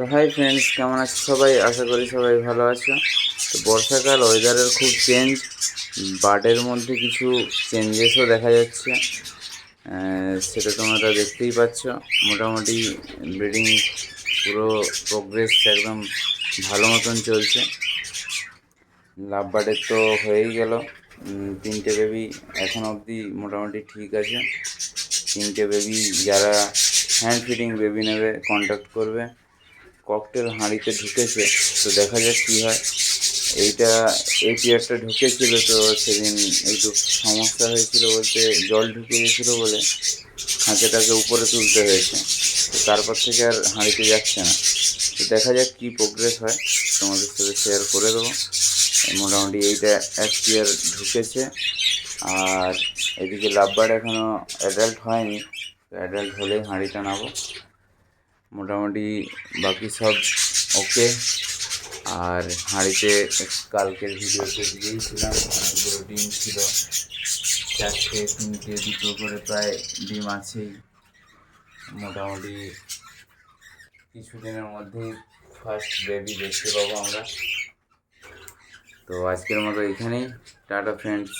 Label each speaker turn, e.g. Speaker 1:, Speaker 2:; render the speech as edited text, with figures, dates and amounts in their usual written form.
Speaker 1: তো hi friends, কেমন আছো সবাই? আশা করি সবাই ভালো আছো। তো বর্ষাকাল, ওয়েদারের খুব চেঞ্জ, বার্ডের মধ্যে কিছু চেঞ্জেসও দেখা যাচ্ছে। সেটা তোমরা দেখতেই পাচ্ছ। মোটামুটি ব্রিডিং পুরো প্রোগ্রেস একদম ভালো মতন চলছে। লাভ বার্ডের তো হয়েই গেল, 3টে বেবি এখন অবধি মোটামুটি ঠিক আছে। 3টে বেবি, যারা হ্যান্ড ফিডিং বেবি নেবে কন্ট্যাক্ট করবে। ককটেল হাঁড়িতে ঢুকেছে, তো দেখা যাক কী হয়। এই পেয়ারটা ঢুকেছিল, তো সেদিন একটু সমস্যা হয়েছিল বলতে জল ঢুকে গেছিলো বলে খাঁচাটাকে উপরে তুলতে হয়েছে। তো তারপর থেকে আর হাঁড়িতে যাচ্ছে না। তো দেখা যাক কী প্রোগ্রেস হয়, তোমাদের সাথে শেয়ার করে দেবো। মোটামুটি এইটা এক পেয়ার ঢুকেছে। আর এদিকে লাভবার্ড এখনও অ্যাডাল্ট হয়নি, অ্যাডাল্ট হলেই হাঁড়িটা নাবো। মোটামুটি বাকি সব ওকে। আর হাঁড়িতে কালকের ভিডিওতে দিয়েছিলাম অনেকগুলো ডিম ছিল, 4টে 3টে 2টো করে প্রায় ডিম আছেই। মোটামুটি কিছুদিনের মধ্যেই ফার্স্ট বেবি দেখতে পাবো আমরা। তো আজকের মতো এখানেই, টাটা ফ্রেন্ডস।